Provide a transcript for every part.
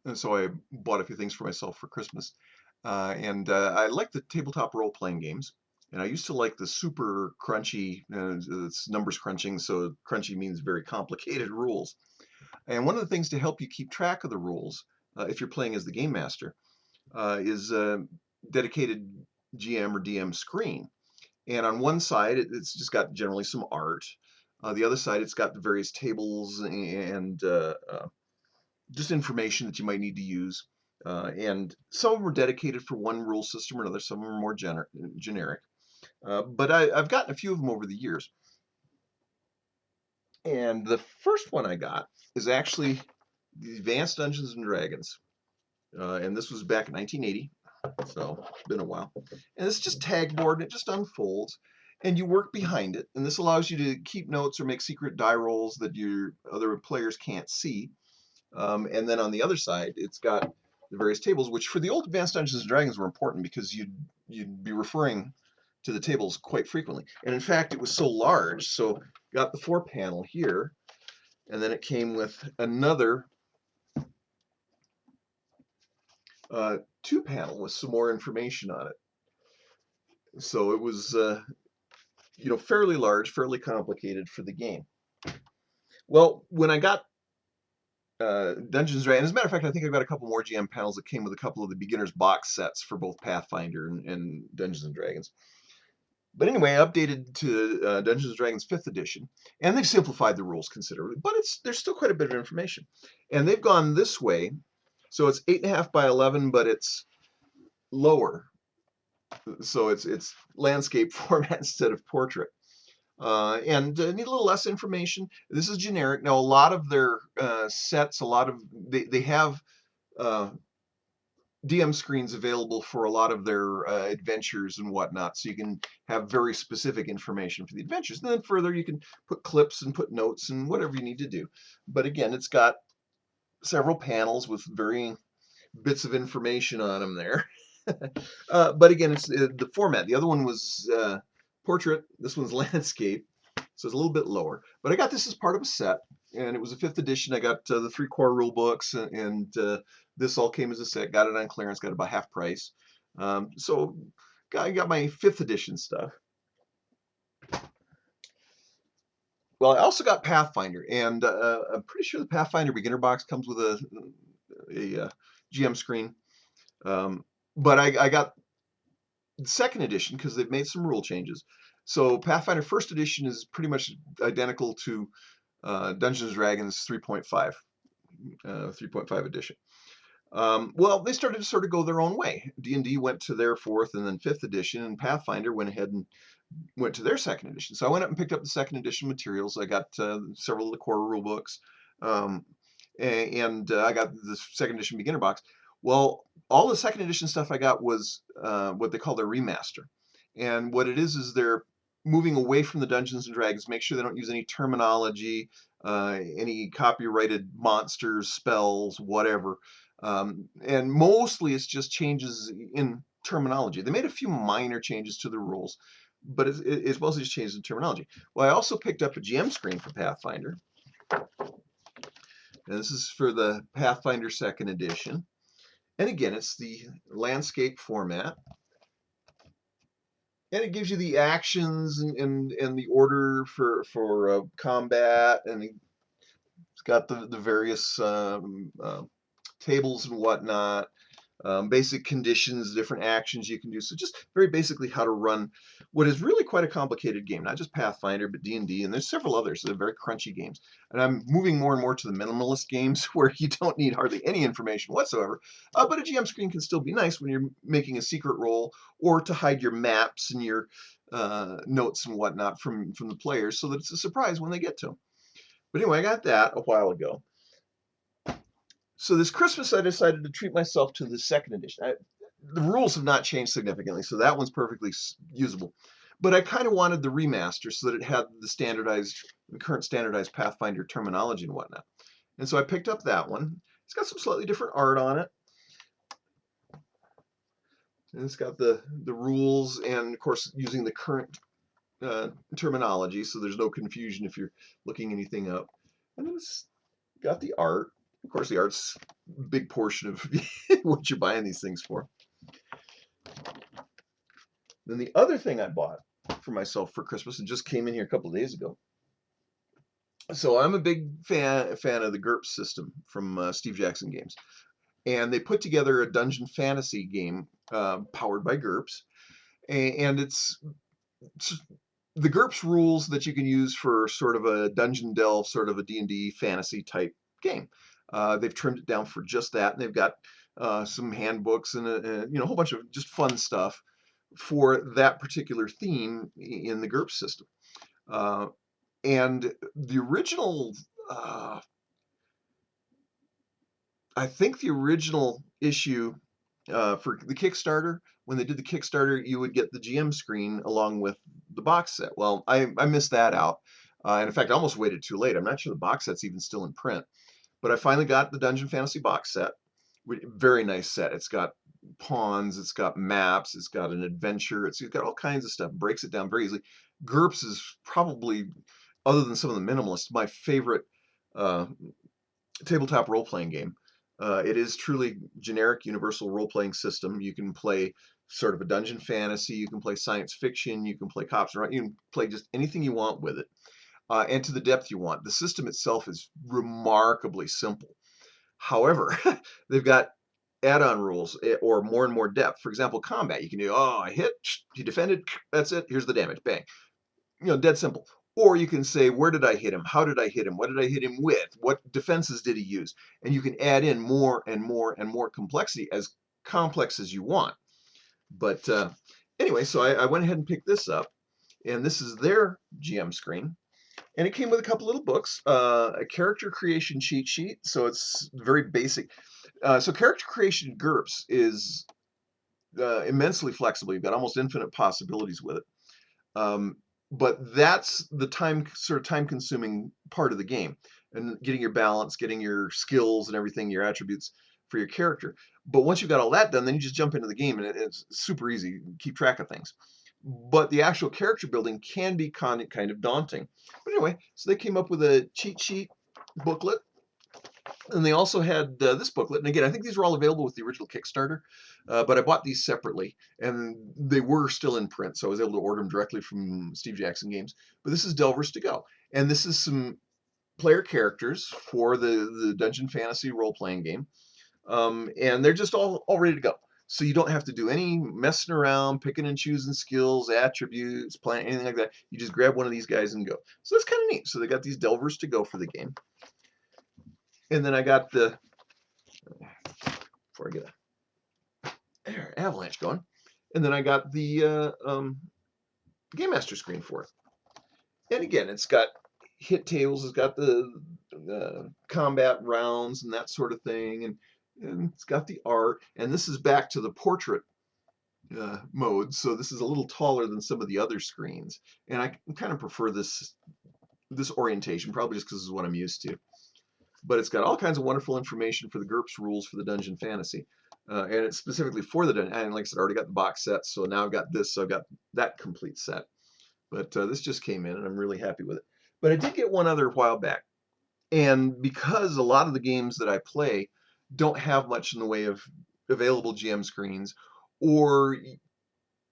and so I bought a few things for myself for Christmas. And I like the tabletop role-playing games. And I used to like the super crunchy, it's numbers crunching, so crunchy means very complicated rules. And one of the things to help you keep track of the rules, if you're playing as the game master, is a dedicated GM or DM screen. And on one side, it's just got generally some art. The other side, it's got the various tables and just information that you might need to use. And some of them are dedicated for one rule system or another. Some of them are more generic. But I've gotten a few of them over the years. And the first one I got is actually the Advanced Dungeons and Dragons. And this was back in 1980. So it's been a while. And it's just tag board and it just unfolds. And you work behind it. And this allows you to keep notes or make secret die rolls that your other players can't see. And then on the other side, it's got the various tables, which for the old Advanced Dungeons and Dragons were important because you'd be referring to the tables quite frequently. And in fact, it was so large, so got the 4 panel here, and then it came with another 2 panel with some more information on it. So it was, fairly large, fairly complicated for the game. Well, when I got Dungeons & Dragons. As a matter of fact, I think I've got a couple more GM panels that came with a couple of the beginner's box sets for both Pathfinder and Dungeons & Dragons. But anyway, I updated to Dungeons & Dragons 5th edition, and they've simplified the rules considerably, but there's still quite a bit of information. And they've gone this way, so it's 8.5 by 11, but it's lower. So it's landscape format instead of portrait. And need a little less information. This is generic. Now, a lot of their sets, they have DM screens available for a lot of their adventures and whatnot, so you can have very specific information for the adventures. And then further, you can put clips and put notes and whatever you need to do. But again, it's got several panels with varying bits of information on them there. But again, it's the format. The other one was portrait. This one's landscape, so it's a little bit lower. But I got this as part of a set, and it was a 5th edition. I got the 3 core rule books, and this all came as a set. Got it on clearance. Got it about half price. So I got my 5th edition stuff. Well, I also got Pathfinder, and I'm pretty sure the Pathfinder beginner box comes with a GM screen. But I got the 2nd edition because they've made some rule changes. So Pathfinder 1st edition is pretty much identical to Dungeons & Dragons 3.5, 3.5 edition. Well, they started to sort of go their own way. D&D went to their 4th and then 5th edition, and Pathfinder went ahead and went to their 2nd edition. So I went up and picked up the 2nd edition materials. I got several of the core rule books, and I got the 2nd edition beginner box. Well, all the 2nd edition stuff I got was what they call their remaster. And what it is they're moving away from the Dungeons & Dragons, make sure they don't use any terminology, any copyrighted monsters, spells, whatever. And mostly it's just changes in terminology. They made a few minor changes to the rules, but it's mostly just changes in terminology. Well, I also picked up a GM screen for Pathfinder. And this is for the Pathfinder 2nd edition. And again, it's the landscape format. And it gives you the actions and the order for combat, and it's got the various tables and whatnot, basic conditions, different actions you can do. So just very basically how to run what is really quite a complicated game, not just Pathfinder, but D&D, and there's several others that are very crunchy games. And I'm moving more and more to the minimalist games where you don't need hardly any information whatsoever, but a GM screen can still be nice when you're making a secret roll or to hide your maps and your notes and whatnot from the players so that it's a surprise when they get to them. But anyway, I got that a while ago. So this Christmas, I decided to treat myself to the 2nd edition. The rules have not changed significantly, so that one's perfectly usable. But I kind of wanted the remaster so that it had the current standardized Pathfinder terminology and whatnot. And so I picked up that one. It's got some slightly different art on it. And it's got the rules and, of course, using the current terminology, so there's no confusion if you're looking anything up. And then it's got the art. Of course, the art's big portion of what you're buying these things for. Then the other thing I bought for myself for Christmas, and just came in here a couple of days ago. So I'm a big fan of the GURPS system from Steve Jackson Games, and they put together a dungeon fantasy game powered by GURPS, and it's the GURPS rules that you can use for sort of a dungeon delve, sort of a D&D fantasy type game. They've trimmed it down for just that, and they've got some handbooks and a whole bunch of just fun stuff for that particular theme in the GURPS system. And the original, I think the original issue for the Kickstarter, when they did the Kickstarter, you would get the GM screen along with the box set. Well, I missed that out. And in fact, I almost waited too late. I'm not sure the box set's even still in print. But I finally got the Dungeon Fantasy box set. Very nice set. It's got pawns, it's got maps, it's got an adventure, it's got all kinds of stuff. Breaks it down very easily. GURPS is probably, other than some of the minimalists, my favorite tabletop role-playing game. It is truly generic universal role-playing system. You can play sort of a dungeon fantasy, you can play science fiction, you can play cops, right? You can play just anything you want with it, and to the depth you want. The system itself is remarkably simple. However, they've got add-on rules or more and more depth. For example, combat. You can do, oh, I hit, he defended, that's it, here's the damage, bang. Dead simple. Or you can say, where did I hit him? How did I hit him? What did I hit him with? What defenses did he use? And you can add in more and more and more complexity, as complex as you want. But anyway, so I went ahead and picked this up, and this is their GM screen. And it came with a couple little books, a character creation cheat sheet. So it's very basic. So character creation in GURPS is immensely flexible. You've got almost infinite possibilities with it. But that's the time-consuming part of the game, and getting your balance, getting your skills and everything, your attributes for your character. But once you've got all that done, then you just jump into the game, and it's super easy. You keep track of things. But the actual character building can be kind of daunting. But anyway, so they came up with a cheat sheet booklet, and they also had this booklet. And again, I think these were all available with the original Kickstarter, but I bought these separately, and they were still in print, so I was able to order them directly from Steve Jackson Games. But this is Delvers to Go, and this is some player characters for the Dungeon Fantasy role-playing game, and they're just all ready to go. So you don't have to do any messing around, picking and choosing skills, attributes, plan, anything like that. You just grab one of these guys and go. So that's kind of neat. So they got these Delvers to Go for the game. And then I got the, before I get a avalanche going, and then I got the Game Master screen for it. And again, it's got hit tables, it's got the combat rounds and that sort of thing, and it's got the art, and this is back to the portrait mode, so this is a little taller than some of the other screens, and I kind of prefer this orientation, probably just because this is what I'm used to. But it's got all kinds of wonderful information for the GURPS rules for the Dungeon Fantasy, and it's specifically for the dungeon. And like I said, I already got the box set, so now I've got this, so I've got that complete set. But this just came in, and I'm really happy with it. But I did get one other a while back, and because a lot of the games that I play don't have much in the way of available GM screens, or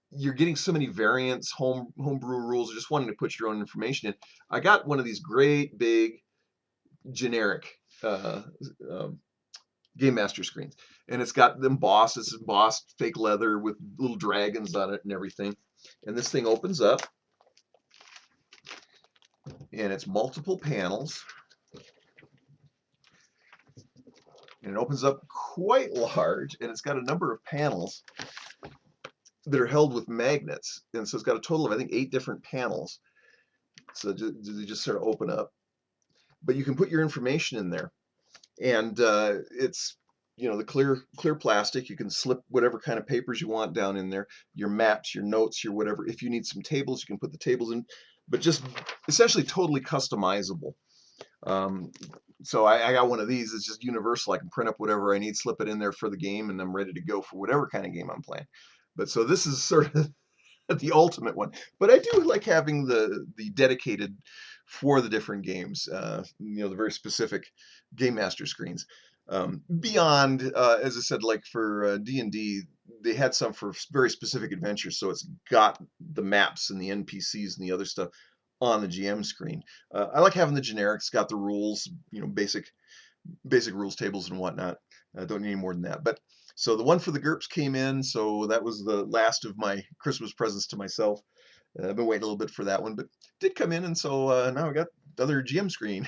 you're getting so many variants, homebrew rules, or just wanting to put your own information in, I got one of these great big generic Game Master screens, and it's got them embossed. It's embossed fake leather with little dragons on it and everything. And this thing opens up, and it's multiple panels. And it opens up quite large, and it's got a number of panels that are held with magnets. And so it's got a total of, I think, 8 different panels. So they just sort of open up. But you can put your information in there. And it's, the clear plastic. You can slip whatever kind of papers you want down in there. Your maps, your notes, your whatever. If you need some tables, you can put the tables in. But just essentially totally customizable. So I got one of these. It's just universal. I can print up whatever I need, slip it in there for the game, and I'm ready to go for whatever kind of game I'm playing. But so this is sort of the ultimate one. But I do like having the dedicated for the different games, the very specific Game Master screens. Beyond, as I said, like for D&D, they had some for very specific adventures, so it's got the maps and the NPCs and the other stuff on the GM screen. I like having the generics, got the rules, basic rules tables and whatnot. Don't need any more than that. But so the one for the GURPS came in, so that was the last of my Christmas presents to myself. I've been waiting a little bit for that one, but did come in, and so now I got the other GM screen.